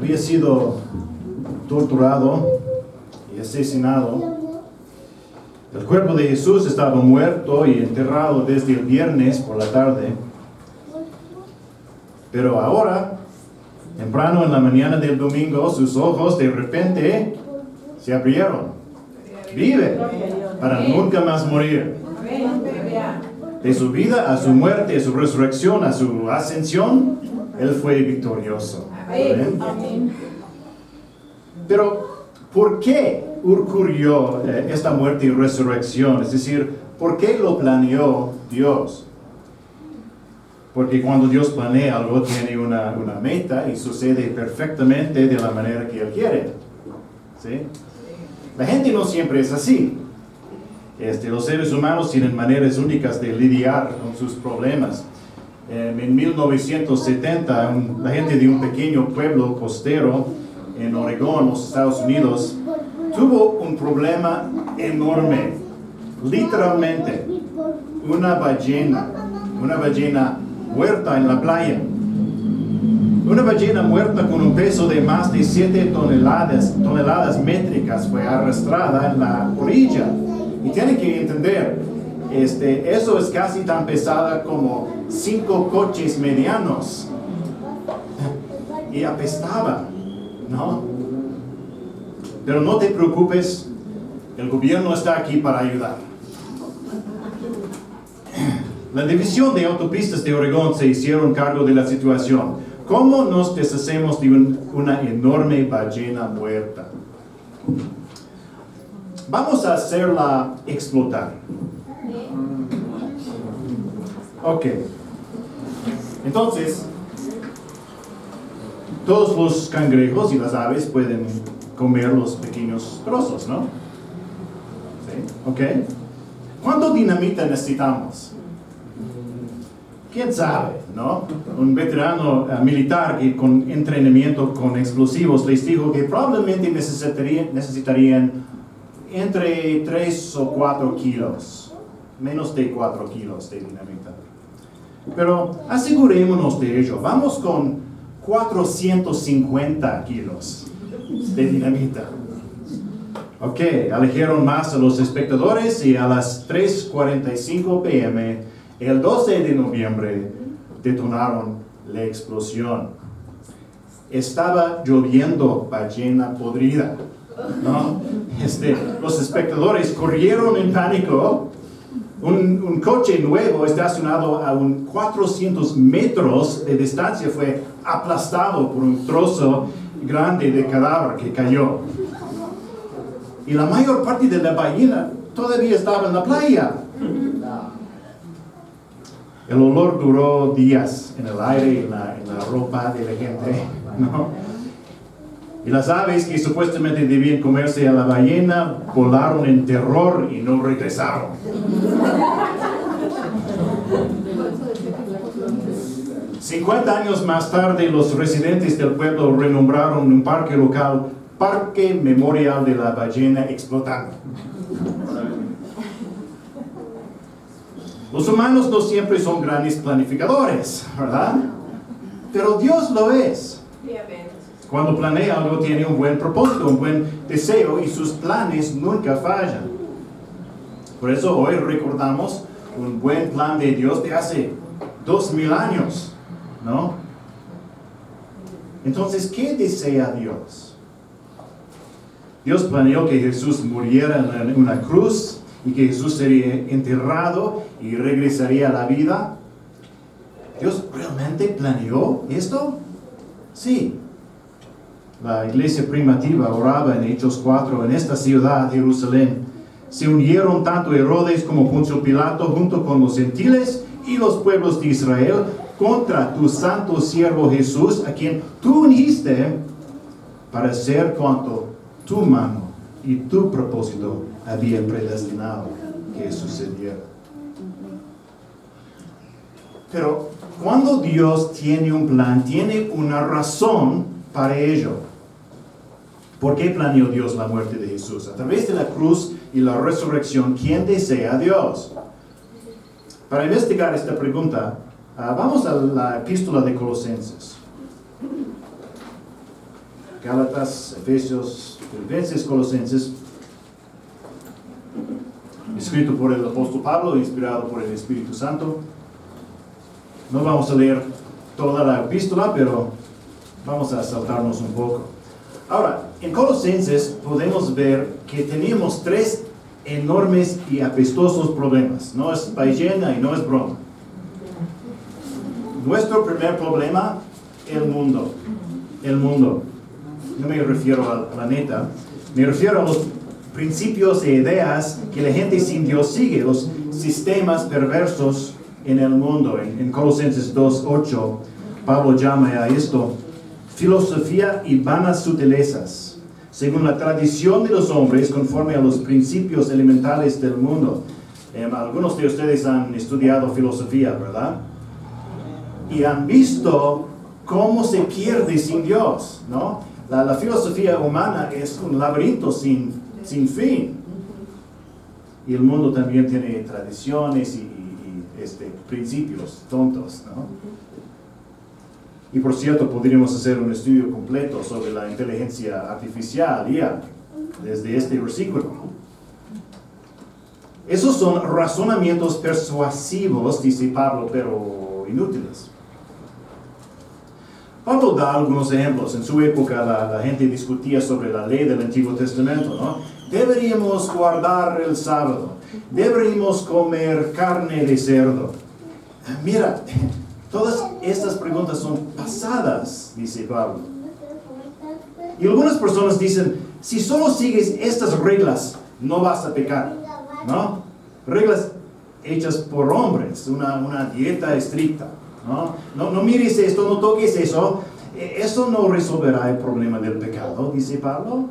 había sido torturado y asesinado. El cuerpo de Jesús estaba muerto y enterrado desde el viernes por la tarde. Pero ahora, temprano en la mañana del domingo, sus ojos de repente se abrieron. Vive para nunca más morir. De su vida a su muerte, a su resurrección, a su ascensión, Él fue victorioso. ¿Amén? Pero, ¿por qué ocurrió esta muerte y resurrección? Es decir, ¿por qué lo planeó Dios? Porque cuando Dios planea algo, tiene una meta y sucede perfectamente de la manera que Él quiere. ¿Sí? La gente no siempre es así. Los seres humanos tienen maneras únicas de lidiar con sus problemas. En 1970, la gente de un pequeño pueblo costero en Oregón, los Estados Unidos, tuvo un problema enorme. Literalmente, una ballena muerta en la playa. Una ballena muerta con un peso de más de 7 toneladas métricas fue arrastrada en la orilla. Y tienen que entender, eso es casi tan pesada como 5 coches medianos. Y apestaba, ¿no? Pero no te preocupes, el gobierno está aquí para ayudar. La División de Autopistas de Oregón se hicieron cargo de la situación. ¿Cómo nos deshacemos de una enorme ballena muerta? Vamos a hacerla explotar. Ok. Entonces, todos los cangrejos y las aves pueden comer los pequeños trozos, ¿no? ¿Sí? Ok. ¿Cuánto dinamita necesitamos? ¿Quién sabe, no? Un veterano militar que con entrenamiento con explosivos les dijo que probablemente necesitarían entre 3 o 4 kilos, menos de 4 kilos de dinamita. Pero asegurémonos de ello. Vamos con 450 kilos de dinamita. Ok, eligieron más a los espectadores y a las 3:45 p.m. el 12 de noviembre detonaron la explosión. Estaba lloviendo ballena podrida, ¿no? Los espectadores corrieron en pánico. Un coche nuevo estacionado a 400 metros de distancia fue aplastado por un trozo grande de cadáver que cayó. Y la mayor parte de la ballena todavía estaba en la playa. El olor duró días en el aire y en la ropa de la gente, ¿no? Y las aves que supuestamente debían comerse a la ballena volaron en terror y no regresaron. $50 años más tarde, los residentes del pueblo renombraron un parque local Parque Memorial de la Ballena Explotando. Los humanos no siempre son grandes planificadores, ¿verdad? Pero Dios lo es. Cuando planea algo tiene un buen propósito, un buen deseo y sus planes nunca fallan. Por eso hoy recordamos un buen plan de Dios de hace 2000 años, ¿no? Entonces, ¿qué desea Dios? Dios planeó que Jesús muriera en una cruz y que Jesús sería enterrado y regresaría a la vida. ¿Dios realmente planeó esto? Sí. La iglesia primitiva oraba en Hechos 4, en esta ciudad, Jerusalén. Se unieron tanto Herodes como Poncio Pilato junto con los gentiles y los pueblos de Israel contra tu santo siervo Jesús, a quien tú ungiste para hacer cuanto tu mano y tu propósito había predestinado que sucediera. Pero cuando Dios tiene un plan, tiene una razón para ello. ¿Por qué planeó Dios la muerte de Jesús? A través de la cruz y la resurrección, ¿quién desea a Dios? Para investigar esta pregunta, vamos a la epístola de Colosenses. Gálatas, Efesios, Filipenses, Colosenses, escrito por el apóstol Pablo, inspirado por el Espíritu Santo. No vamos a leer toda la epístola, pero vamos a saltarnos un poco. Ahora, en Colosenses podemos ver que teníamos 3 enormes y apestosos problemas. No es ballena y no es broma. Nuestro primer problema, el mundo. El mundo. No me refiero al planeta, me refiero a los principios e ideas que la gente sin Dios sigue, los sistemas perversos en el mundo. En Colosenses 2:8, Pablo llama a esto filosofía y vanas sutilezas, según la tradición de los hombres, conforme a los principios elementales del mundo. Algunos de ustedes han estudiado filosofía, ¿verdad? Y han visto cómo se pierde sin Dios, ¿no? La filosofía humana es un laberinto sin fin. Y el mundo también tiene tradiciones y principios tontos, ¿no? Y por cierto, podríamos hacer un estudio completo sobre la inteligencia artificial ya, desde este versículo. Esos son razonamientos persuasivos, dice Pablo, pero inútiles. Pablo da algunos ejemplos. En su época la gente discutía sobre la ley del Antiguo Testamento, ¿no? Deberíamos guardar el sábado. Deberíamos comer carne de cerdo. Mira, todas estas preguntas son pasadas, dice Pablo. Y algunas personas dicen, si solo sigues estas reglas, no vas a pecar, ¿no? Reglas hechas por hombres, una dieta estricta. No mires esto, no toques eso. Eso no resolverá el problema del pecado, dice Pablo.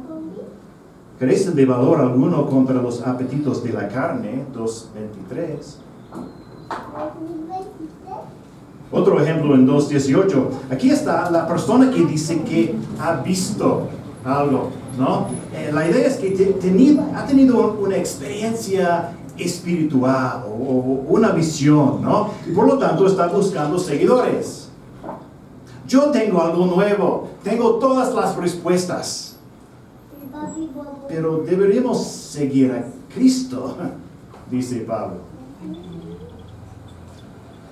Carece de valor alguno contra los apetitos de la carne, 2:23. Otro ejemplo en 2:18. Aquí está la persona que dice que ha visto algo, ¿no? La idea es que ha tenido una experiencia espiritual o una visión, ¿no? Y por lo tanto está buscando seguidores. Yo tengo algo nuevo, tengo todas las respuestas. Pero deberíamos seguir a Cristo, dice Pablo.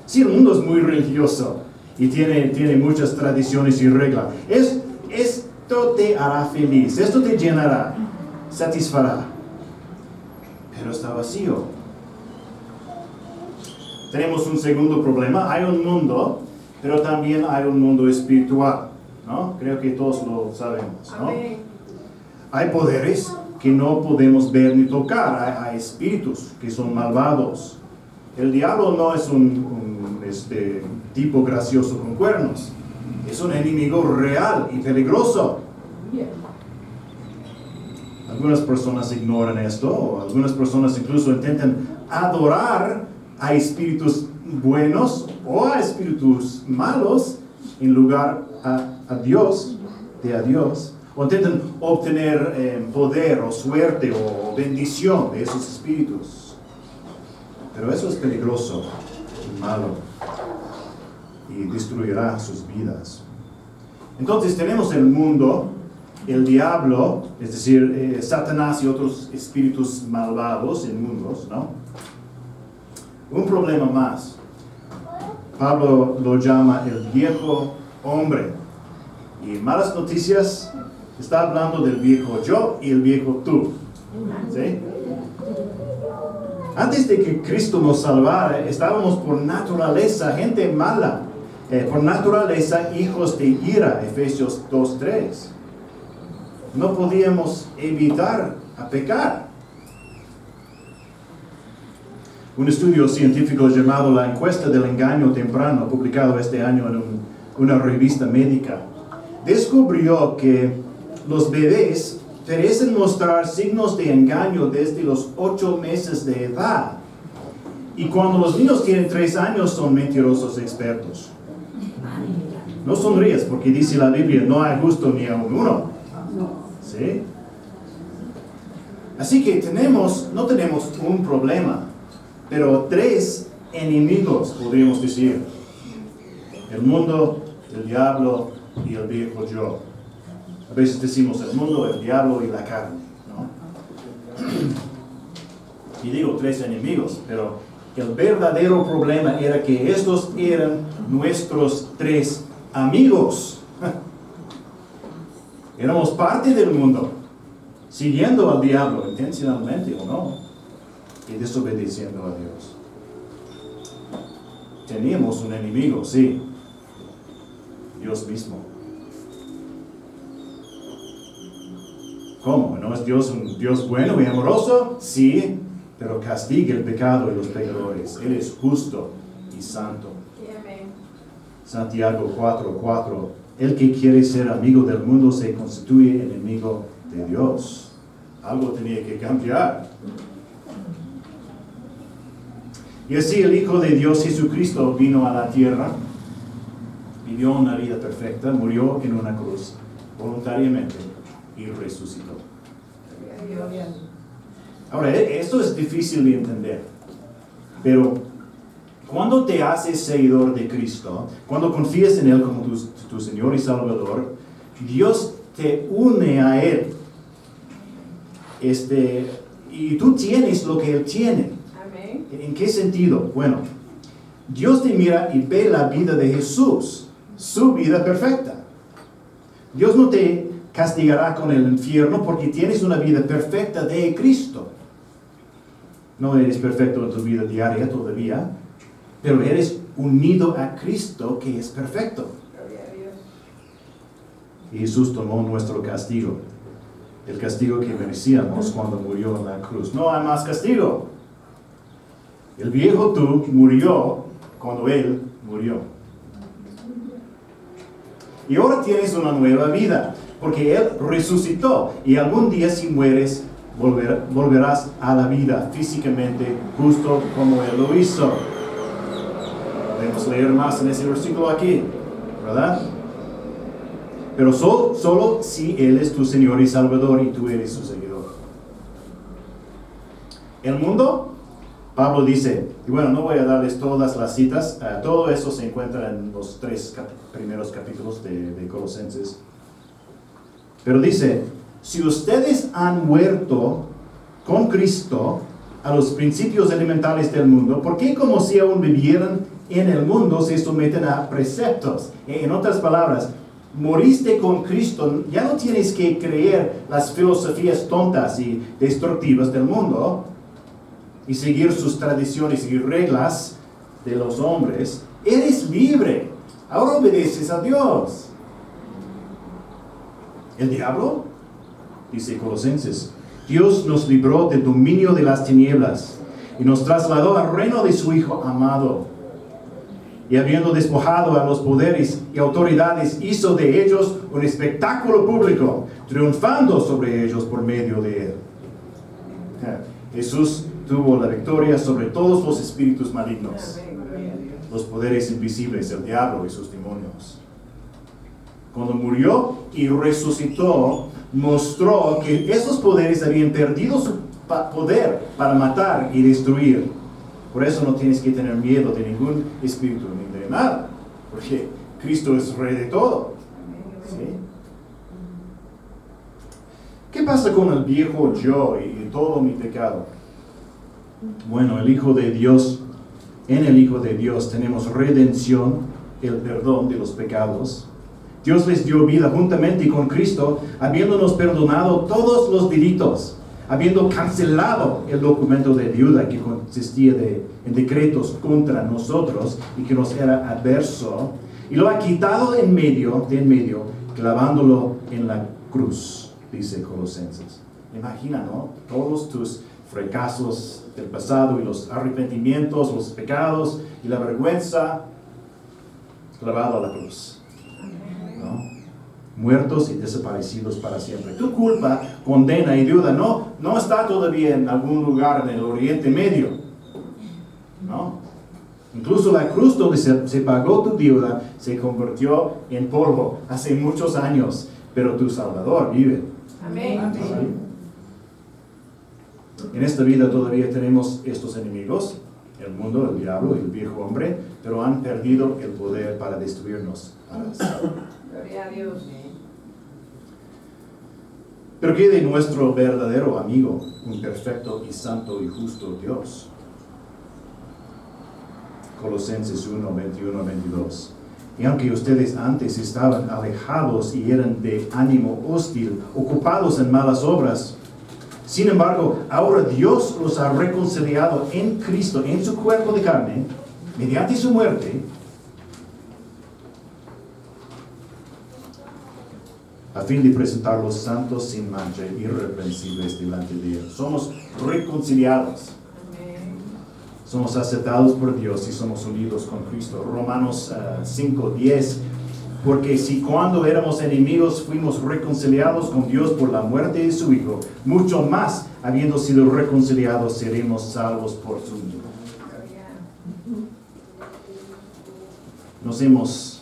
Sí, el mundo es muy religioso y tiene muchas tradiciones y reglas. Esto te hará feliz, esto te llenará, satisfará. Pero está vacío. Tenemos un segundo problema. Hay un mundo, pero también hay un mundo espiritual, ¿no? Creo que todos lo sabemos, ¿no? Hay poderes que no podemos ver ni tocar. Hay espíritus que son malvados. El diablo no es un tipo gracioso con cuernos. Es un enemigo real y peligroso. Algunas personas ignoran esto, o algunas personas incluso intentan adorar a espíritus buenos o a espíritus malos en lugar a Dios, o intentan obtener poder o suerte o bendición de esos espíritus. Pero eso es peligroso y malo y destruirá sus vidas. Entonces tenemos el mundo, el diablo, es decir, Satanás y otros espíritus malvados en mundos, ¿no? Un problema más. Pablo lo llama el viejo hombre. Y malas noticias, está hablando del viejo yo y el viejo tú. ¿Sí? Antes de que Cristo nos salvara, estábamos por naturaleza gente mala. Por naturaleza hijos de ira, Efesios 2:3. No podíamos evitar a pecar. Un estudio científico llamado La Encuesta del Engaño Temprano, publicado este año en una revista médica, descubrió que los bebés parecen mostrar signos de engaño desde los 8 meses de edad. Y cuando los niños tienen 3 años son mentirosos expertos. No sonríes porque dice la Biblia, no hay justo ni aun uno. ¿Sí? Así que no tenemos un problema, pero 3 enemigos, podríamos decir. El mundo, el diablo y el viejo yo. A veces decimos el mundo, el diablo y la carne, ¿no? Y digo 3 enemigos, pero el verdadero problema era que estos eran nuestros 3 amigos. Éramos parte del mundo, siguiendo al diablo intencionalmente o no, y desobedeciendo a Dios. Teníamos un enemigo, sí, Dios mismo. ¿Cómo? ¿No es Dios un Dios bueno y amoroso? Sí, pero castiga el pecado y los pecadores. Él es justo y santo. Santiago 4:4. El que quiere ser amigo del mundo se constituye enemigo de Dios. Algo tenía que cambiar. Y así el Hijo de Dios Jesucristo vino a la tierra, vivió una vida perfecta, murió en una cruz voluntariamente y resucitó. Ahora, esto es difícil de entender, pero cuando te haces seguidor de Cristo, cuando confías en Él como tu Señor y Salvador, Dios te une a Él. Y tú tienes lo que Él tiene. Amén. ¿En qué sentido? Bueno, Dios te mira y ve la vida de Jesús, su vida perfecta. Dios no te castigará con el infierno porque tienes una vida perfecta de Cristo. No eres perfecto en tu vida diaria todavía, pero eres unido a Cristo que es perfecto. Gloria a Dios. Y Jesús tomó nuestro castigo, el castigo que merecíamos cuando murió en la cruz. No hay más castigo. El viejo tú murió cuando Él murió. Y ahora tienes una nueva vida, porque Él resucitó. Y algún día si mueres, volverás a la vida físicamente, justo como Él lo hizo. Podemos leer más en ese versículo aquí, ¿verdad? Pero solo si Él es tu Señor y Salvador y tú eres su seguidor. El mundo, Pablo dice, y bueno, no voy a darles todas las citas, todo eso se encuentra en los 3 primeros capítulos de Colosenses. Pero dice, si ustedes han muerto con Cristo a los principios elementales del mundo, ¿por qué como si aún vivieran en el mundo se someten a preceptos? En otras palabras, moriste con Cristo, ya no tienes que creer las filosofías tontas y destructivas del mundo y seguir sus tradiciones y reglas de los hombres. Eres libre, ahora obedeces a Dios. ¿El diablo? Dice Colosenses, Dios nos libró del dominio de las tinieblas y nos trasladó al reino de su Hijo amado. Y habiendo despojado a los poderes y autoridades, hizo de ellos un espectáculo público, triunfando sobre ellos por medio de Él. Jesús tuvo la victoria sobre todos los espíritus malignos, los poderes invisibles, el diablo y sus demonios. Cuando murió y resucitó, mostró que esos poderes habían perdido su poder para matar y destruir. Por eso no tienes que tener miedo de ningún espíritu ni de nada, porque Cristo es Rey de todo. ¿Sí? ¿Qué pasa con el viejo yo y todo mi pecado? Bueno, el Hijo de Dios, en el Hijo de Dios tenemos redención, el perdón de los pecados. Dios les dio vida juntamente con Cristo, habiéndonos perdonado todos los delitos, habiendo cancelado el documento de deuda que consistía en decretos contra nosotros y que nos era adverso, y lo ha quitado de en medio, clavándolo en la cruz, dice Colosenses. Imagina, ¿no? Todos tus fracasos del pasado y los arrepentimientos, los pecados y la vergüenza, clavado a la cruz, ¿no? Muertos y desaparecidos para siempre. Tu culpa, condena y deuda no está todavía en algún lugar en el Oriente Medio, ¿no? Incluso la cruz donde se pagó tu deuda se convirtió en polvo hace muchos años, pero tu Salvador vive. Amén. ¿Sí? En esta vida todavía tenemos estos enemigos, el mundo, el diablo y el viejo hombre, pero han perdido el poder para destruirnos. Gloria a Dios. Pero ¿qué de nuestro verdadero amigo, un perfecto y santo y justo Dios? Colosenses 1, 21 a 22. Y aunque ustedes antes estaban alejados y eran de ánimo hostil, ocupados en malas obras, sin embargo, ahora Dios los ha reconciliado en Cristo, en su cuerpo de carne, mediante su muerte, a fin de presentarlos santos, sin mancha, irreprensibles delante de Él. Somos reconciliados. Somos aceptados por Dios y somos unidos con Cristo. Romanos 5:10. Porque si cuando éramos enemigos fuimos reconciliados con Dios por la muerte de su Hijo, mucho más, habiendo sido reconciliados, seremos salvos por su vida. Nos hemos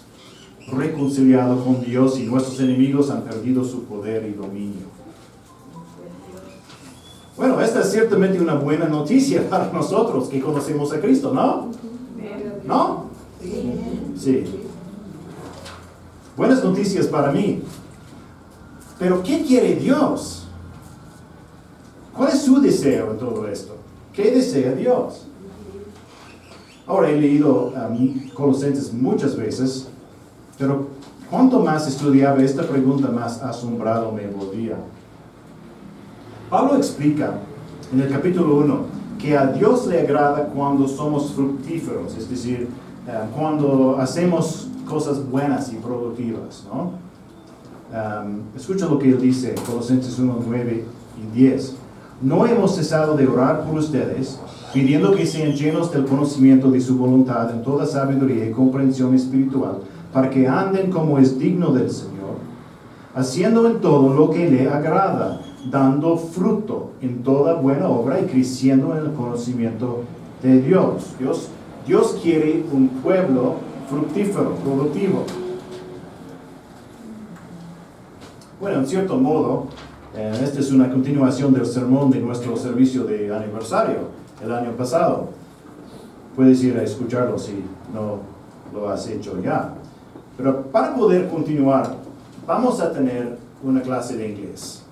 reconciliado con Dios y nuestros enemigos han perdido su poder y dominio. Bueno, esta es ciertamente una buena noticia para nosotros que conocemos a Cristo, ¿no? ¿No? Sí. Buenas noticias para mí. Pero ¿qué quiere Dios? ¿Cuál es su deseo en todo esto? ¿Qué desea Dios? Ahora he leído a mí Colosenses muchas veces, pero cuanto más estudiaba esta pregunta, más asombrado me volvía. Pablo explica en el capítulo 1 que a Dios le agrada cuando somos fructíferos, es decir, cuando hacemos cosas buenas y productivas, ¿no? Escucha lo que él dice en Colosenses 1, 9 y 10. No hemos cesado de orar por ustedes, pidiendo que sean llenos del conocimiento de su voluntad en toda sabiduría y comprensión espiritual, para que anden como es digno del Señor, haciendo en todo lo que le agrada, dando fruto en toda buena obra y creciendo en el conocimiento de Dios. Dios quiere un pueblo fructífero, productivo. Bueno, en cierto modo, esta es una continuación del sermón de nuestro servicio de aniversario el año pasado. Puedes ir a escucharlo si no lo has hecho ya. Pero para poder continuar, vamos a tener una clase de inglés.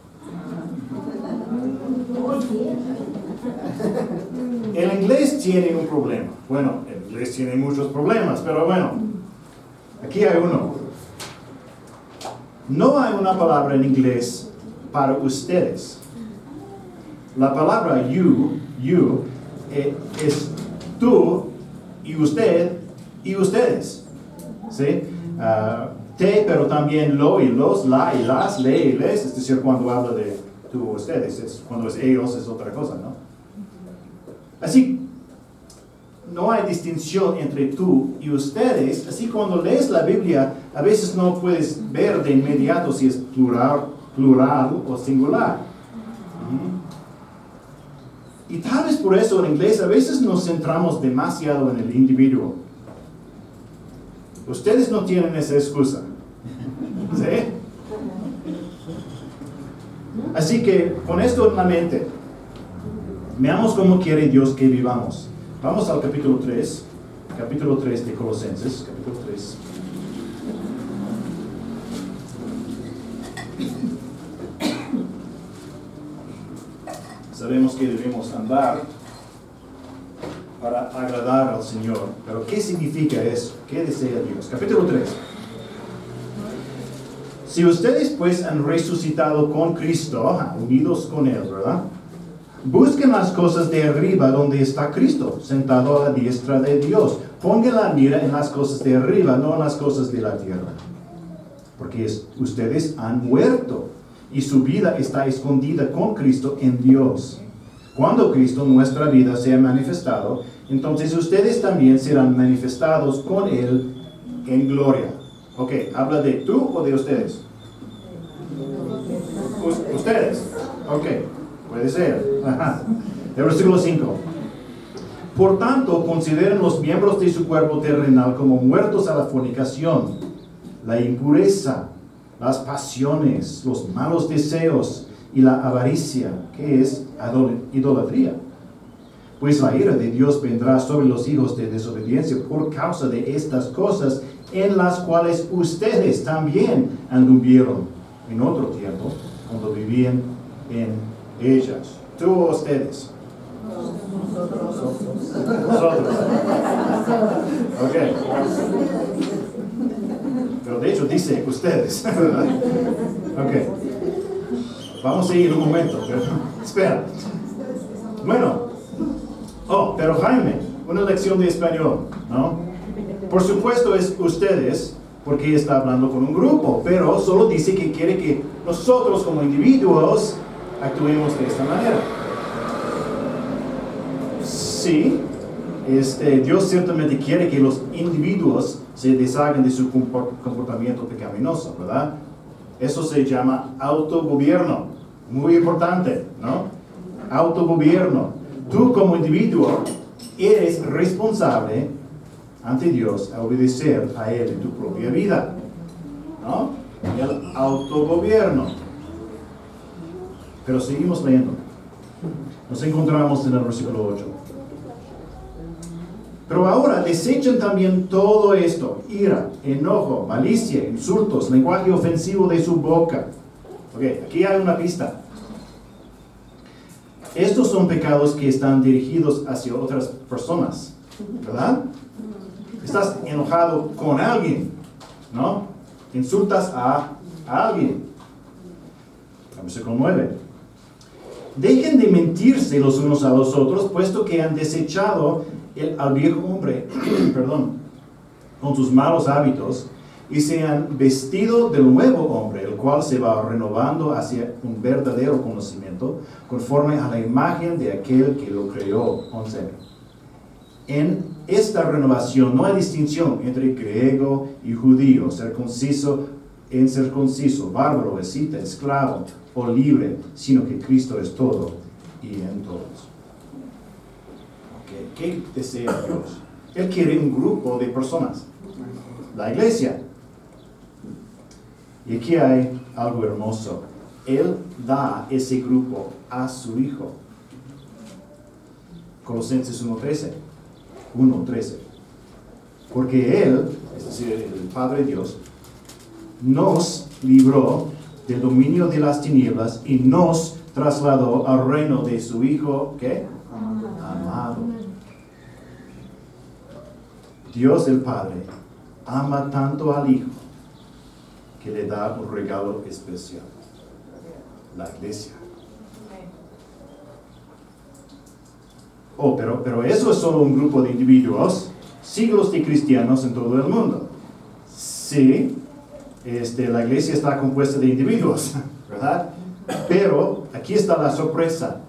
El inglés tiene un problema. Bueno, el inglés tiene muchos problemas, pero bueno, aquí hay uno. No hay una palabra en inglés para ustedes. La palabra you es tú y usted y ustedes. ¿Sí? Te, pero también lo y los, la y las, le y les, es decir, cuando habla de tú o ustedes, cuando es ellos es otra cosa, ¿no? Así, no hay distinción entre tú y ustedes, así cuando lees la Biblia, a veces no puedes ver de inmediato si es plural o singular. Y tal vez por eso en inglés a veces nos centramos demasiado en el individuo. Ustedes no tienen esa excusa. ¿Sí? Así que con esto en la mente, veamos cómo quiere Dios que vivamos. Vamos al capítulo 3 de Colosenses, capítulo 3. Sabemos que debemos andar para agradar al Señor. Pero ¿qué significa eso? ¿Qué desea Dios? Capítulo 3. Si ustedes pues han resucitado con Cristo, unidos con Él, ¿verdad? Busquen las cosas de arriba donde está Cristo, sentado a la diestra de Dios. Pongan la mira en las cosas de arriba, no en las cosas de la tierra. Porque ustedes han muerto y su vida está escondida con Cristo en Dios. Cuando Cristo, nuestra vida, sea manifestado, entonces ustedes también serán manifestados con Él en gloria. Ok, ¿habla de tú o de ustedes? Ustedes. Ok, puede ser. El versículo 5. Por tanto, consideren los miembros de su cuerpo terrenal como muertos a la fornicación, la impureza, las pasiones, los malos deseos y la avaricia, que es idolatría. Pues la ira de Dios vendrá sobre los hijos de desobediencia por causa de estas cosas, en las cuales ustedes también anduvieron en otro tiempo, cuando vivían en ellas. ¿Tú o ustedes? Nosotros. Ok. Pero de hecho dice ustedes. Ok. Vamos a ir un momento. Pero, espera. Bueno. Oh, pero Jaime, una lección de español, ¿no? Por supuesto es ustedes, porque está hablando con un grupo, pero solo dice que quiere que nosotros como individuos actuemos de esta manera. Sí, Dios ciertamente quiere que los individuos se deshagan de su comportamiento pecaminoso, ¿verdad? Eso se llama autogobierno. Muy importante, ¿no? Autogobierno. Tú como individuo eres responsable ante Dios a obedecer a Él en tu propia vida, ¿no? El autogobierno. Pero seguimos leyendo. Nos encontramos en el versículo 8. Pero ahora desechen también todo esto: ira, enojo, malicia, insultos, lenguaje ofensivo de su boca. Ok, aquí hay una pista. Estos son pecados que están dirigidos hacia otras personas, ¿verdad? Estás enojado con alguien, ¿no? Insultas a alguien. Versículo 9. Dejen de mentirse los unos a los otros, puesto que han desechado al viejo hombre, con sus malos hábitos, y se han vestido del nuevo hombre, el cual se va renovando hacia un verdadero conocimiento, conforme a la imagen de aquel que lo creó. 11. En esta renovación no hay distinción entre griego y judío, circunciso e incircunciso, bárbaro, escita, esclavo o libre, sino que Cristo es todo y en todos. ¿Qué desea Dios? Él quiere un grupo de personas, la iglesia. Y aquí hay algo hermoso. Él da ese grupo a su Hijo. Colosenses 1:13. Porque Él, es decir, el Padre Dios, nos libró del dominio de las tinieblas y nos trasladó al reino de su Hijo, ¿qué? Amado. Dios el Padre ama tanto al Hijo que le da un regalo especial: la iglesia. Oh, pero eso es solo un grupo de individuos, siglos de cristianos en todo el mundo. Sí, la iglesia está compuesta de individuos, ¿verdad? Pero aquí está la sorpresa.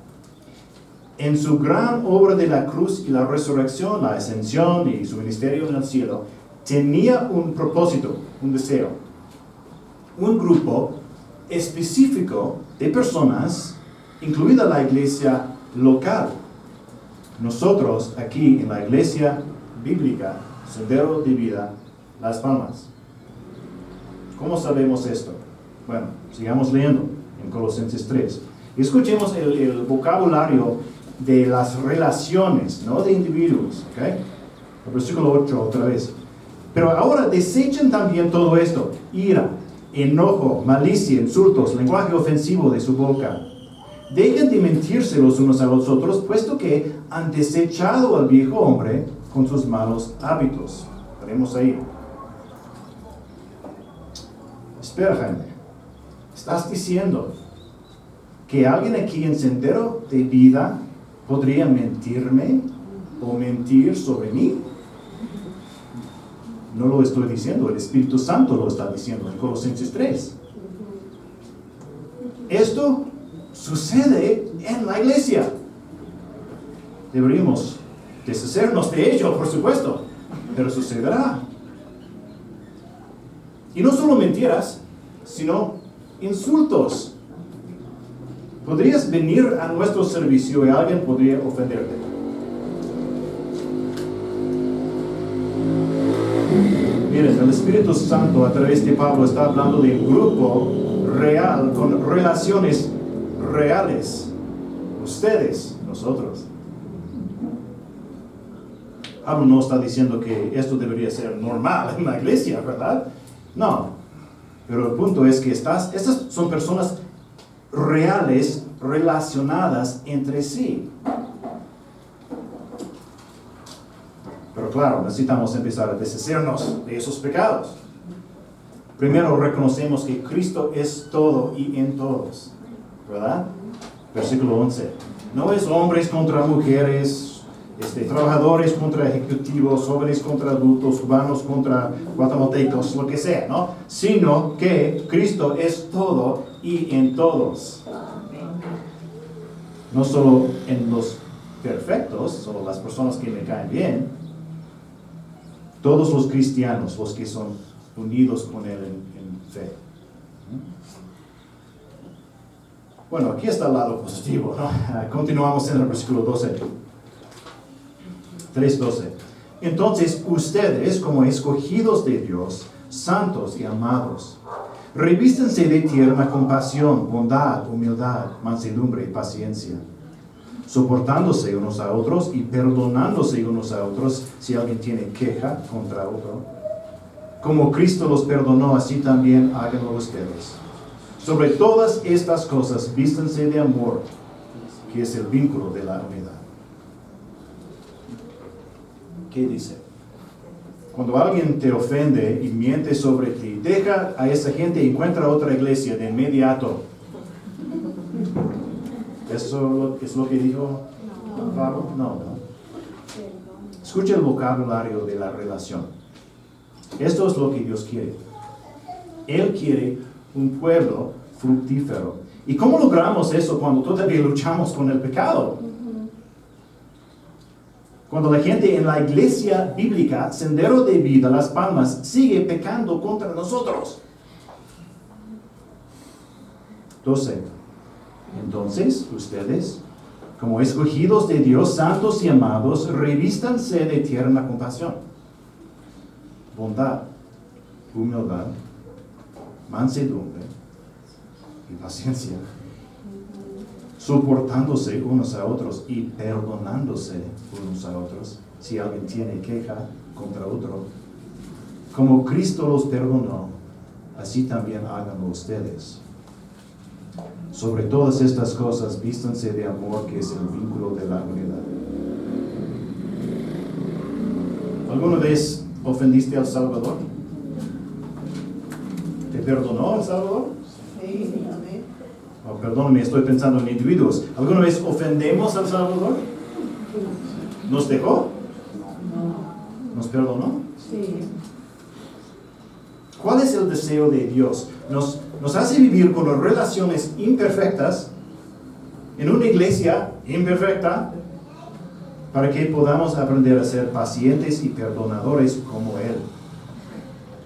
En su gran obra de la cruz y la resurrección, la ascensión y su ministerio en el cielo, tenía un propósito, un deseo. Un grupo específico de personas, incluida la iglesia local. Nosotros aquí en la iglesia bíblica, Sendero de Vida, Las Palmas. ¿Cómo sabemos esto? Bueno, sigamos leyendo en Colosenses 3. Y escuchemos el vocabulario de las relaciones, no de individuos. ¿Okay? El versículo 8 otra vez. Pero ahora desechen también todo esto: ira, enojo, malicia, insultos, lenguaje ofensivo de su boca. Dejen de mentirse los unos a los otros, puesto que han desechado al viejo hombre con sus malos hábitos. Estaremos ahí. Espera, Jaime. ¿Estás diciendo que alguien aquí en Sendero de Vida podría mentirme o mentir sobre mí? No lo estoy diciendo, el Espíritu Santo lo está diciendo en Colosenses 3. Esto sucede en la iglesia. Deberíamos deshacernos de ello, por supuesto, pero sucederá. Y no solo mentiras, sino insultos. Podrías venir a nuestro servicio y alguien podría ofenderte. Miren, el Espíritu Santo a través de Pablo está hablando de un grupo real, con relaciones reales. Ustedes, nosotros. Pablo no está diciendo que esto debería ser normal en la iglesia, ¿verdad? No. Pero el punto es que estas son personas reales relacionadas entre sí. Pero claro, necesitamos empezar a deshacernos de esos pecados. Primero reconocemos que Cristo es todo y en todos, ¿verdad? Versículo 11. No es hombres contra mujeres, trabajadores contra ejecutivos, jóvenes contra adultos, cubanos contra guatemaltecos, lo que sea, ¿no? Sino que Cristo es todo y en todos. No solo en los perfectos, solo las personas que me caen bien, todos los cristianos, los que son unidos con Él en fe. Bueno, aquí está el lado positivo, ¿no? Continuamos en el versículo 12. 3:12. Entonces, ustedes, como escogidos de Dios, santos y amados, revístense de tierna compasión, bondad, humildad, mansedumbre y paciencia, soportándose unos a otros y perdonándose unos a otros si alguien tiene queja contra otro. Como Cristo los perdonó, así también háganlo ustedes. Sobre todas estas cosas, vístanse de amor, que es el vínculo de la unidad. ¿Qué dice? Cuando alguien te ofende y miente sobre ti, deja a esa gente y encuentra otra iglesia de inmediato. ¿Eso es lo que dijo Pablo? No. Escucha el vocabulario de la relación. Esto es lo que Dios quiere. Él quiere un pueblo fructífero. ¿Y cómo logramos eso cuando todavía luchamos con el pecado? Cuando la gente en la iglesia bíblica, Sendero de Vida, Las Palmas, sigue pecando contra nosotros. 12. Entonces, ustedes, como escogidos de Dios, santos y amados, revístanse de tierna compasión, bondad, humildad, mansedumbre y paciencia, soportándose unos a otros y perdonándose unos a otros si alguien tiene queja contra otro. Como Cristo los perdonó, así también háganlo ustedes. Sobre todas estas cosas, vístanse de amor, que es el vínculo de la unidad. ¿Alguna vez ofendiste al Salvador? ¿Te perdonó el Salvador? Sí, amén. Oh, perdóname, estoy pensando en individuos. ¿Alguna vez ofendemos al Salvador? ¿Nos dejó? ¿Nos perdonó? Sí. ¿Cuál es el deseo de Dios? Nos hace vivir con las relaciones imperfectas en una iglesia imperfecta para que podamos aprender a ser pacientes y perdonadores como Él,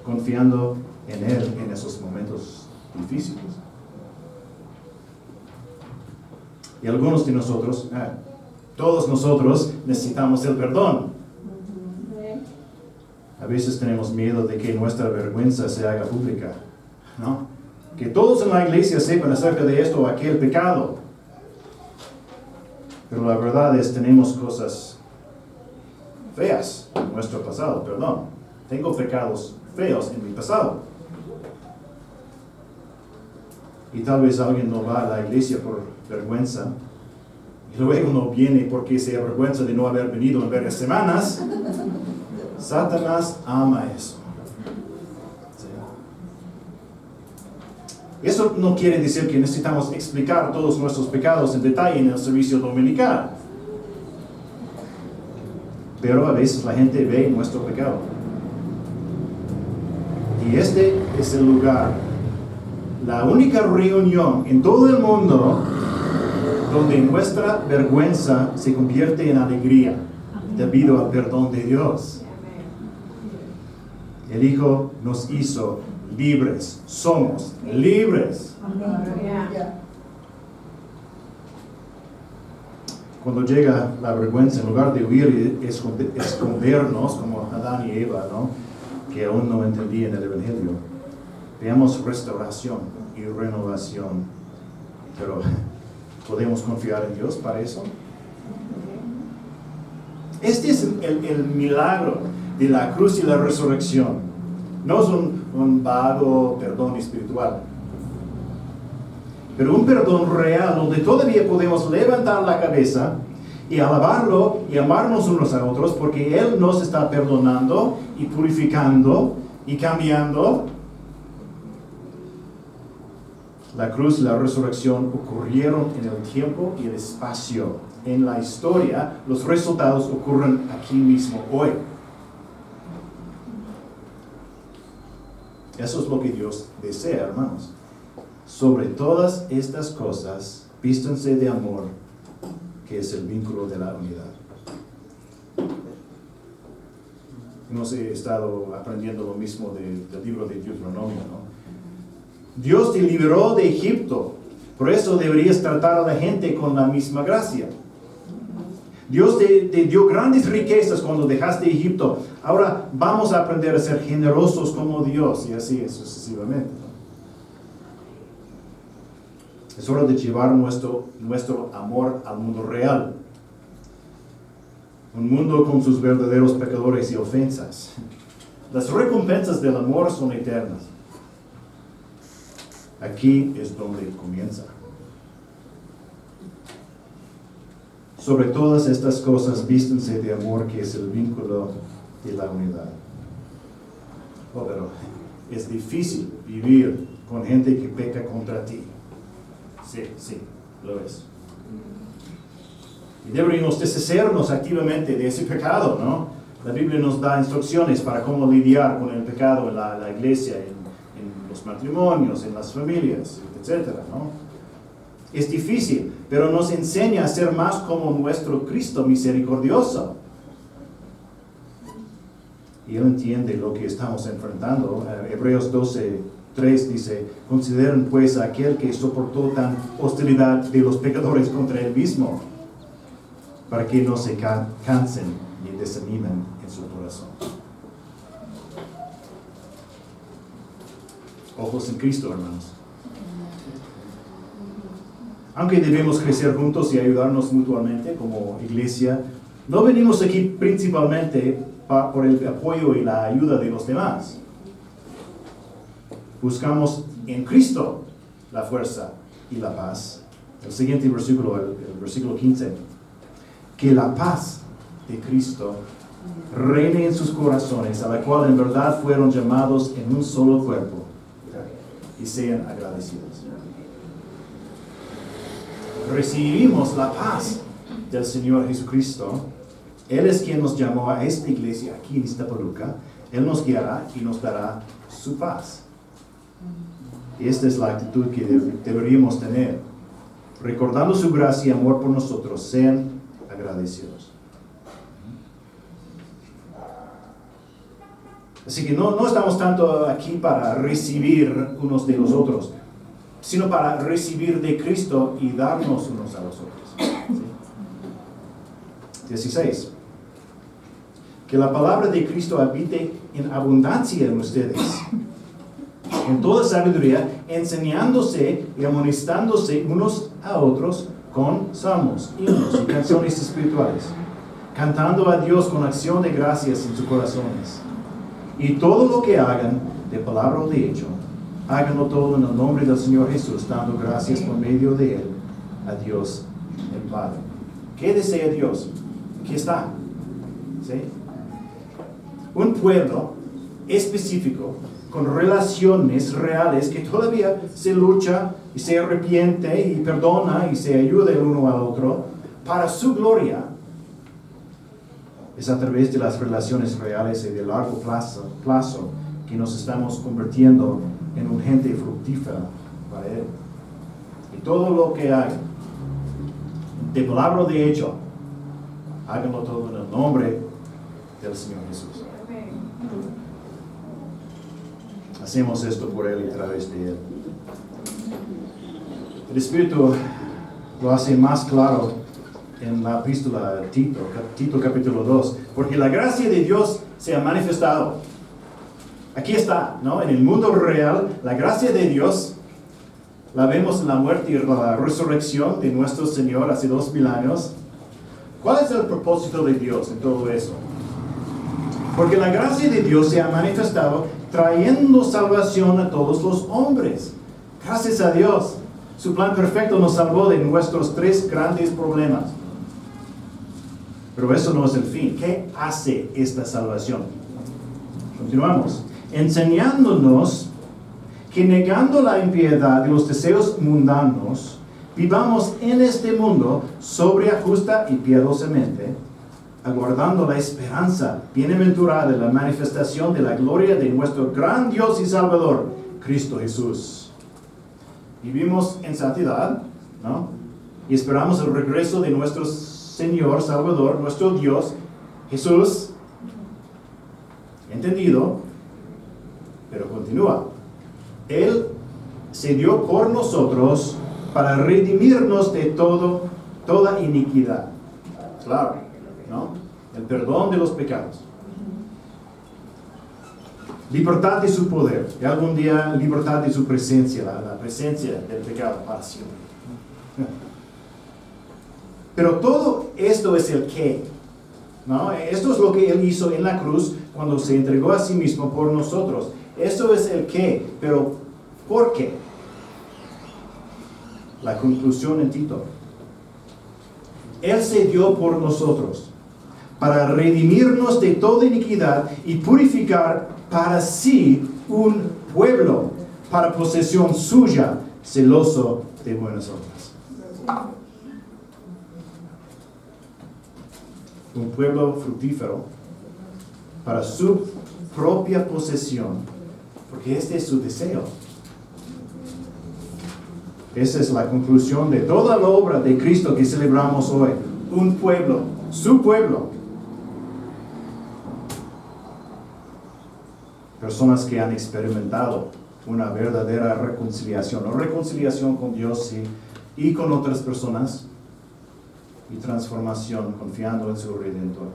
confiando en Él en esos momentos difíciles. Y algunos de nosotros, todos nosotros necesitamos el perdón. A veces tenemos miedo de que nuestra vergüenza se haga pública, ¿no? Que todos en la iglesia sepan acerca de esto o aquel pecado. Pero la verdad es, tenemos cosas feas en nuestro pasado, perdón. Tengo pecados feos en mi pasado. Y tal vez alguien no va a la iglesia por vergüenza, y luego no viene porque se avergüenza de no haber venido en varias semanas. Satanás ama eso. ¿Sí? Eso no quiere decir que necesitamos explicar todos nuestros pecados en detalle en el servicio dominical. Pero a veces la gente ve nuestro pecado. Y este es el lugar, la única reunión en todo el mundo donde nuestra vergüenza se convierte en alegría debido al perdón de Dios. El Hijo nos hizo libres, somos libres. Cuando llega la vergüenza, en lugar de huir y escondernos como Adán y Eva, ¿no? Que aún no entendían el Evangelio, veamos restauración y renovación. Pero ¿podemos confiar en Dios para eso? Este es el milagro de la cruz y la resurrección. No es un vago perdón espiritual. pero un perdón real donde todavía podemos levantar la cabeza y alabarlo y amarnos unos a otros porque Él nos está perdonando y purificando y cambiando. La cruz y la resurrección ocurrieron en el tiempo y el espacio. En la historia, los resultados ocurren aquí mismo, hoy. Eso es lo que Dios desea, hermanos. Sobre todas estas cosas, vístanse de amor, que es el vínculo de la unidad. Hemos estado aprendiendo lo mismo del libro de Deuteronomio, ¿no? Dios te liberó de Egipto, por eso deberías tratar a la gente con la misma gracia. Dios te dio grandes riquezas cuando dejaste Egipto. Ahora vamos a aprender a ser generosos como Dios, y así sucesivamente, ¿no? Es hora de llevar nuestro amor al mundo real. Un mundo con sus verdaderos pecadores y ofensas. Las recompensas del amor son eternas. Aquí es donde comienza. Sobre todas estas cosas, vístanse de amor, que es el vínculo de la unidad. Oh, pero es difícil vivir con gente que peca contra ti. Sí, lo es. Y deberíamos deshacernos activamente de ese pecado, ¿no? La Biblia nos da instrucciones para cómo lidiar con el pecado en la iglesia, en los matrimonios, en las familias, etcétera, ¿no? Es difícil, pero nos enseña a ser más como nuestro Cristo misericordioso. Y Él entiende lo que estamos enfrentando. Hebreos 12:3 dice: consideren pues a aquel que soportó tan hostilidad de los pecadores contra Él mismo, para que no se cansen ni desanimen en su corazón. Ojos en Cristo, hermanos. Aunque debemos crecer juntos y ayudarnos mutuamente como iglesia, no venimos aquí principalmente por el apoyo y la ayuda de los demás. Buscamos en Cristo la fuerza y la paz. El siguiente versículo, el versículo 15. Que la paz de Cristo reine en sus corazones, a la cual en verdad fueron llamados en un solo cuerpo, y sean agradecidos. Recibimos la paz del Señor Jesucristo. Él es quien nos llamó a esta iglesia aquí en Iztapaluca. Él nos guiará y nos dará su paz. Y esta es la actitud que deberíamos tener. Recordando su gracia y amor por nosotros, sean agradecidos. Así que no estamos tanto aquí para recibir unos de los otros, sino para recibir de Cristo y darnos unos a los otros. ¿Sí? 16. Que la palabra de Cristo habite en abundancia en ustedes, en toda sabiduría, enseñándose y amonestándose unos a otros con salmos, himnos y canciones espirituales, cantando a Dios con acción de gracias en sus corazones. Y todo lo que hagan, de palabra o de hecho, háganlo todo en el nombre del Señor Jesús, dando gracias por medio de Él a Dios el Padre. ¿Qué desea Dios? Aquí está. ¿Sí? Un pueblo específico, con relaciones reales, que todavía se lucha y se arrepiente y perdona y se ayuda el uno al otro para su gloria. Es a través de las relaciones reales y de largo plazo que nos estamos convirtiendo en un gente fructífera para Él. Y todo lo que hagan, de palabra o de hecho, háganlo todo en el nombre del Señor Jesús. Hacemos esto por Él y a través de Él. El Espíritu lo hace más claro en la epístola de Tito capítulo 2, porque la gracia de Dios se ha manifestado. Aquí está, ¿no? En el mundo real, la gracia de Dios la vemos en la muerte y la resurrección de nuestro Señor hace 2000 años. ¿Cuál es el propósito de Dios en todo eso? Porque la gracia de Dios se ha manifestado trayendo salvación a todos los hombres. Gracias a Dios. Su plan perfecto nos salvó de nuestros 3 grandes problemas. Pero eso no es el fin. ¿Qué hace esta salvación? Continuamos. Enseñándonos que negando la impiedad de los deseos mundanos, vivamos en este mundo sobria, justa y piadosamente, aguardando la esperanza bienaventurada de la manifestación de la gloria de nuestro gran Dios y Salvador, Cristo Jesús. Vivimos en santidad, ¿no? Y esperamos el regreso de nuestro Señor, Salvador, nuestro Dios, Jesús. Entendido, pero continúa. Él se dio por nosotros para redimirnos de toda iniquidad. Claro, ¿no? El perdón de los pecados. Libertad de su poder. Y algún día libertad de su presencia, la presencia del pecado para siempre. Pero todo esto es el qué, ¿no? Esto es lo que Él hizo en la cruz cuando se entregó a sí mismo por nosotros. Esto es el qué, pero ¿por qué? La conclusión en Tito. Él se dio por nosotros para redimirnos de toda iniquidad y purificar para sí un pueblo para posesión suya, celoso de buenas obras. Un pueblo fructífero para su propia posesión, porque este es su deseo. Esa es la conclusión de toda la obra de Cristo que celebramos hoy. Un pueblo, su pueblo. Personas que han experimentado una verdadera reconciliación, o reconciliación con Dios y con otras personas, y transformación confiando en su Redentor.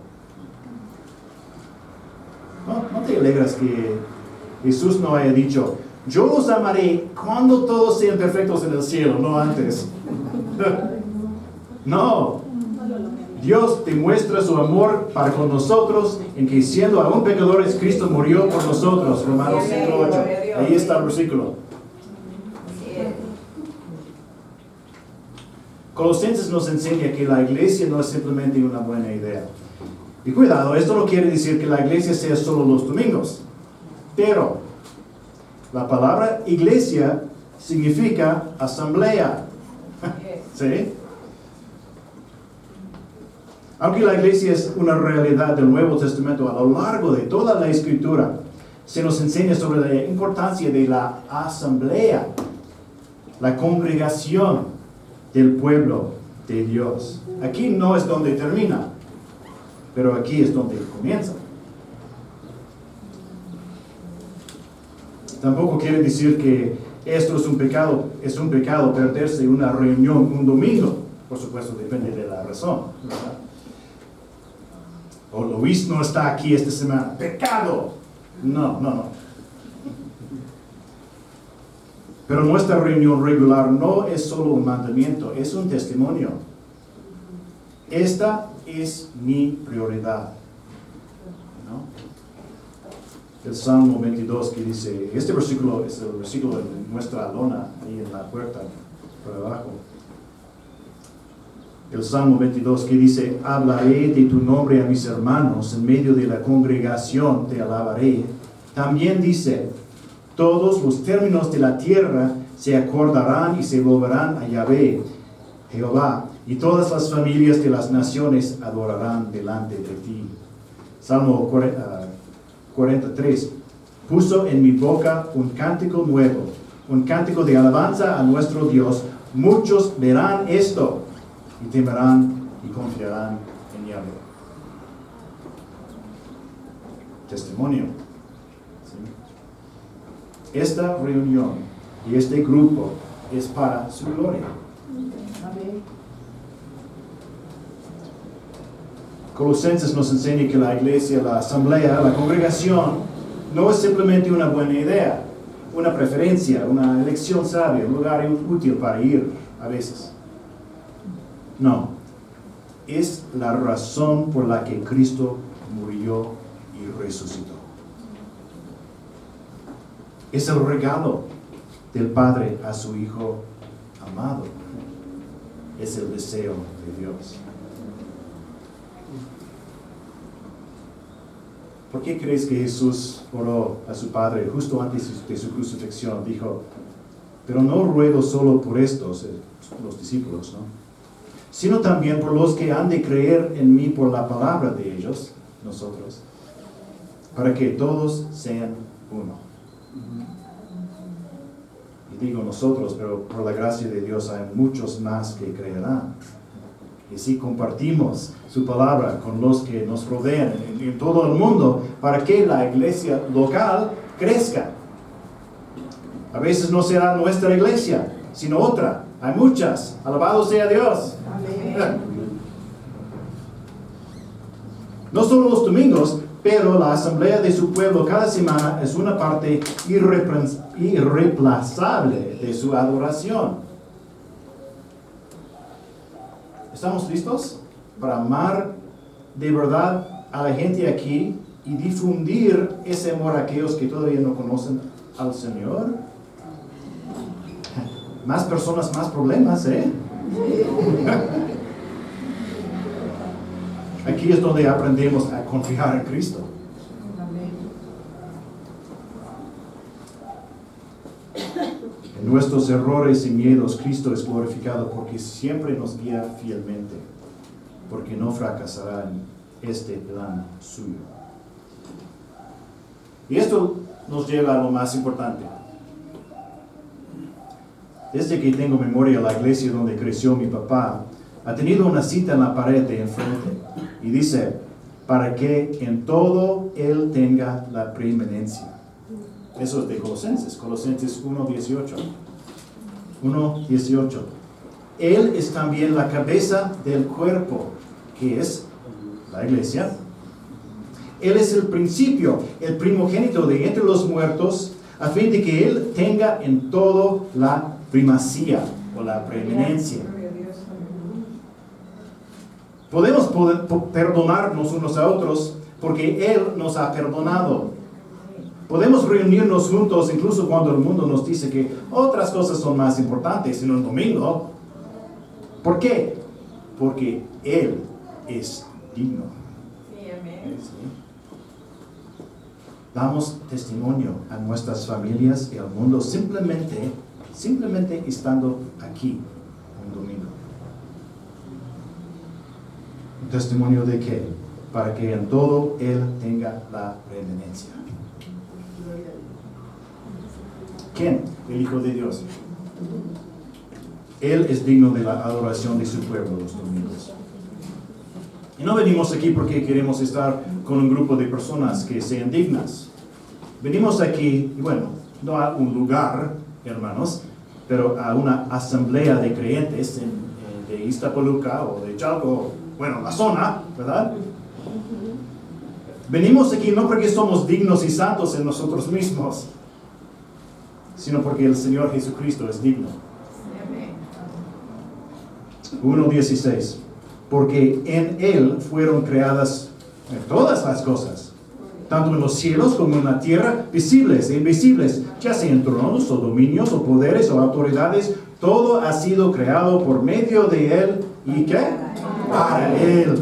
¿No te alegras que Jesús no haya dicho, yo los amaré cuando todos sean perfectos en el cielo, no antes? No. Dios demuestra su amor para con nosotros en que siendo aún pecadores, Cristo murió por nosotros. Romanos 5:8. Ahí está el versículo. Colosenses nos enseña que la iglesia no es simplemente una buena idea. Y cuidado, esto no quiere decir que la iglesia sea solo los domingos. Pero la palabra iglesia significa asamblea. ¿Sí? Aunque la iglesia es una realidad del Nuevo Testamento, a lo largo de toda la Escritura se nos enseña sobre la importancia de la asamblea, la congregación del pueblo de Dios. Aquí no es donde termina, pero aquí es donde comienza. Tampoco quiere decir que esto es un pecado perderse una reunión un domingo. Por supuesto, depende de la razón, ¿verdad? O Luis no está aquí esta semana. ¡Pecado! No. Pero nuestra reunión regular no es solo un mandamiento, es un testimonio. Esta es mi prioridad. ¿No? El Salmo 22 que dice, este versículo es el versículo en nuestra lona, ahí en la puerta, por abajo. El Salmo 22 que dice, hablaré de tu nombre a mis hermanos, en medio de la congregación te alabaré. También dice, todos los términos de la tierra se acordarán y se volverán a Yahvé, Jehová, y todas las familias de las naciones adorarán delante de ti. Salmo 43, puso en mi boca un cántico nuevo, un cántico de alabanza a nuestro Dios. Muchos verán esto y temerán y confiarán en Yahvé. Testimonio. ¿Sí? Esta reunión y este grupo es para su gloria. Amén. Colosenses nos enseña que la iglesia, la asamblea, la congregación no es simplemente una buena idea, una preferencia, una elección sabia, un lugar útil para ir a veces. No, es la razón por la que Cristo murió y resucitó. Es el regalo del Padre a su Hijo amado. Es el deseo de Dios. ¿Por qué crees que Jesús oró a su Padre justo antes de su crucifixión? Dijo, pero no ruego solo por estos, los discípulos, ¿no? Sino también por los que han de creer en mí por la palabra de ellos, nosotros, para que todos sean uno. Y digo nosotros, pero por la gracia de Dios hay muchos más que creerán. Y si compartimos su palabra con los que nos rodean en todo el mundo, para que la iglesia local crezca. A veces no será nuestra iglesia, sino otra. Hay muchas. Alabado sea Dios. Amén. No solo los domingos, pero la asamblea de su pueblo cada semana es una parte irreemplazable de su adoración. ¿Estamos listos para amar de verdad a la gente aquí y difundir ese amor a aquellos que todavía no conocen al Señor? Más personas, más problemas, ¿eh? Aquí es donde aprendemos a confiar en Cristo. En nuestros errores y miedos, Cristo es glorificado porque siempre nos guía fielmente, porque no fracasará en este plan suyo. Y esto nos lleva a lo más importante. Desde que tengo memoria, la iglesia donde creció mi papá ha tenido una cita en la pared de enfrente y dice, para que en todo Él tenga la preeminencia. Eso es de Colosenses 1:18. 1:18. Él es también la cabeza del cuerpo, que es la iglesia. Él es el principio, el primogénito de entre los muertos, a fin de que Él tenga en todo la primacía o la preeminencia. Podemos perdonarnos unos a otros porque Él nos ha perdonado. Podemos reunirnos juntos incluso cuando el mundo nos dice que otras cosas son más importantes en un domingo. ¿Por qué? Porque Él es digno. Sí, amén. Damos testimonio a nuestras familias y al mundo simplemente estando aquí un domingo. ¿Un testimonio de qué? Para que en todo Él tenga la preeminencia. ¿Quién? El Hijo de Dios. Él es digno de la adoración de su pueblo los domingos. Y no venimos aquí porque queremos estar con un grupo de personas que sean dignas. Venimos aquí, y bueno, no a un lugar, hermanos, pero a una asamblea de creyentes de Iztapaluca o de Chalco, bueno, la zona, ¿verdad? Venimos aquí no porque somos dignos y santos en nosotros mismos, sino porque el Señor Jesucristo es digno. 1:16. Porque en Él fueron creadas todas las cosas, tanto en los cielos como en la tierra, visibles e invisibles, ya sean tronos o dominios o poderes o autoridades, todo ha sido creado por medio de Él. ¿Y qué? Para Él.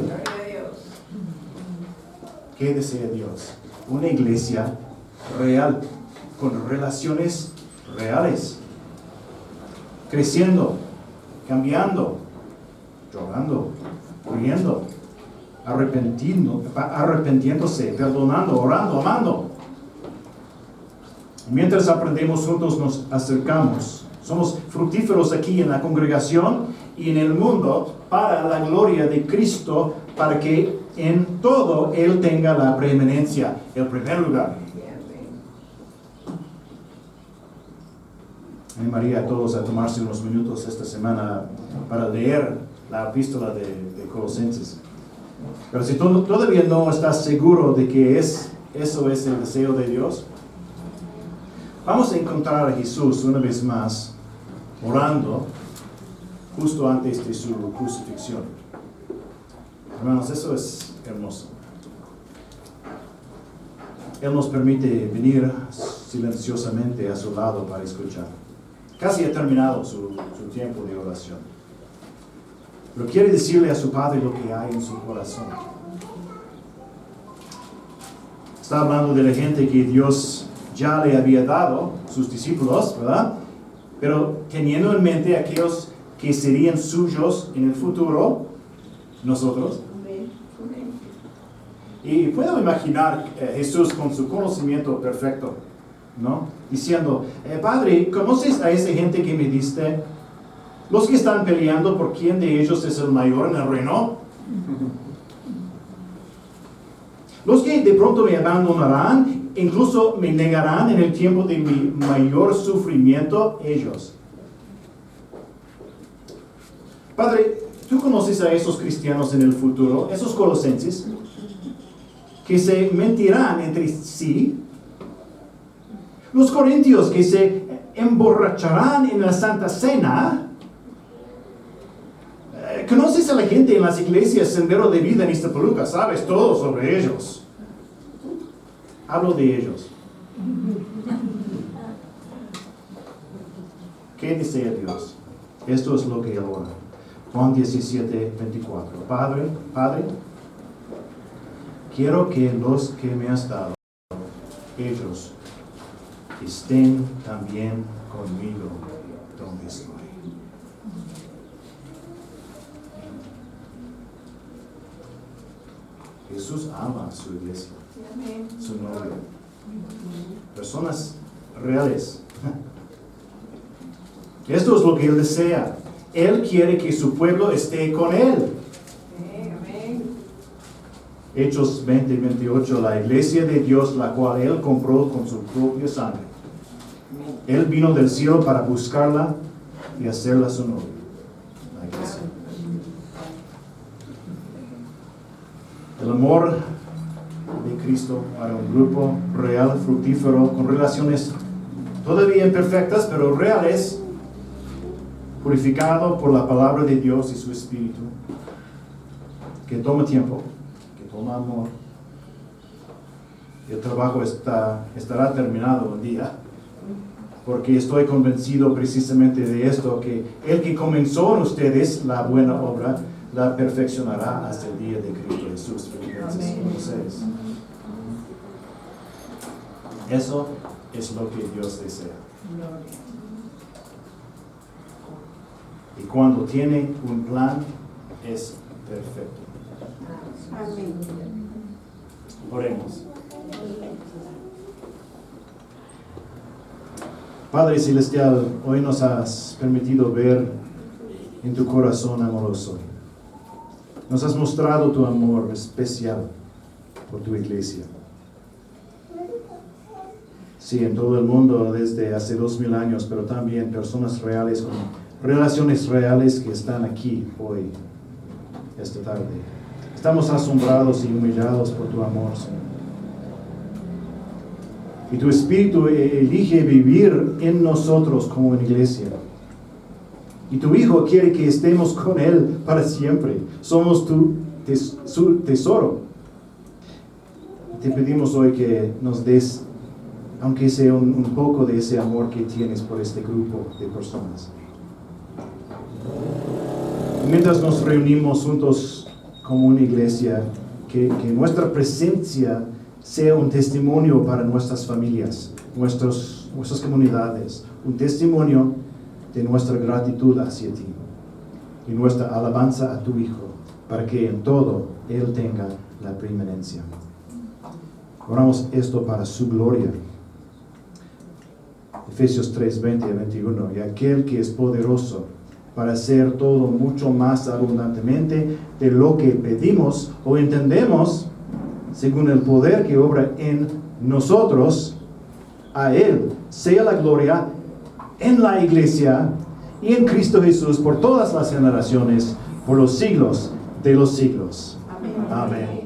¿Qué desea Dios? Una iglesia real, con relaciones reales, creciendo, cambiando, llorando, riendo, arrepintiéndose, perdonando, orando, amando. Mientras aprendemos juntos, nos acercamos. Somos fructíferos aquí en la congregación y en el mundo para la gloria de Cristo, para que en todo Él tenga la preeminencia, el primer lugar. Animaría a todos a tomarse unos minutos esta semana para leer la epístola de Colosenses. Pero si tú todavía no estás seguro de que eso es el deseo de Dios, vamos a encontrar a Jesús una vez más orando justo antes de su crucifixión. Hermanos, eso es hermoso. Él nos permite venir silenciosamente a su lado para escuchar. Casi ha terminado su tiempo de oración. Pero quiere decirle a su padre lo que hay en su corazón. Está hablando de la gente que Dios ya le había dado, sus discípulos, ¿verdad? Pero teniendo en mente aquellos que serían suyos en el futuro, nosotros. Y puedo imaginar Jesús con su conocimiento perfecto, ¿no? Diciendo, Padre, ¿conoces a esa gente que me diste? Los que están peleando por quién de ellos es el mayor en el reino. Los que de pronto me abandonarán, incluso me negarán en el tiempo de mi mayor sufrimiento, ellos. Padre, ¿tú conoces a esos cristianos en el futuro, esos colosenses, que se mentirán entre sí? Los corintios que se emborracharán en la Santa Cena. ¿Conoces a la gente en las iglesias Sendero de Vida en Iztapaluca? Sabes todo sobre ellos. Hablo de ellos. ¿Qué desea Dios? Esto es lo que Él ora. Juan 17, 24. Padre, quiero que los que me has dado, ellos, estén también conmigo donde estoy. Jesús ama a su iglesia, su novia. Personas reales. Esto es lo que Él desea. Él quiere que su pueblo esté con Él. Hechos 20 y 28, la iglesia de Dios, la cual Él compró con su propia sangre. Él vino del cielo para buscarla y hacerla su novia. La iglesia. El amor de Cristo para un grupo real, fructífero, con relaciones todavía imperfectas, pero reales, purificado por la palabra de Dios y su Espíritu, que toma tiempo, que toma amor. El trabajo estará terminado un día, porque estoy convencido precisamente de esto, que el que comenzó en ustedes la buena obra, la perfeccionará hasta el día de Cristo Jesús. Filipenses 1:6. Eso es lo que Dios desea. Y cuando tiene un plan, es perfecto. Amén. Oremos. Padre Celestial, hoy nos has permitido ver en tu corazón amoroso. Nos has mostrado tu amor especial por tu iglesia. Sí, en todo el mundo desde hace 2000 años, pero también personas reales con relaciones reales que están aquí hoy, esta tarde. Estamos asombrados y humillados por tu amor, Señor. Y tu Espíritu elige vivir en nosotros como una iglesia. Y tu Hijo quiere que estemos con Él para siempre. Somos su tesoro. Te pedimos hoy que nos des, aunque sea un poco de ese amor que tienes por este grupo de personas. Mientras nos reunimos juntos como una iglesia, que nuestra presencia sea un testimonio para nuestras familias, nuestras comunidades, un testimonio de nuestra gratitud hacia ti y nuestra alabanza a tu Hijo, para que en todo Él tenga la preeminencia. Oramos esto para su gloria. Efesios 3, 20 y 21. Y aquel que es poderoso para hacer todo mucho más abundantemente de lo que pedimos o entendemos, según el poder que obra en nosotros, a Él sea la gloria en la iglesia y en Cristo Jesús por todas las generaciones, por los siglos de los siglos. Amén. Amén.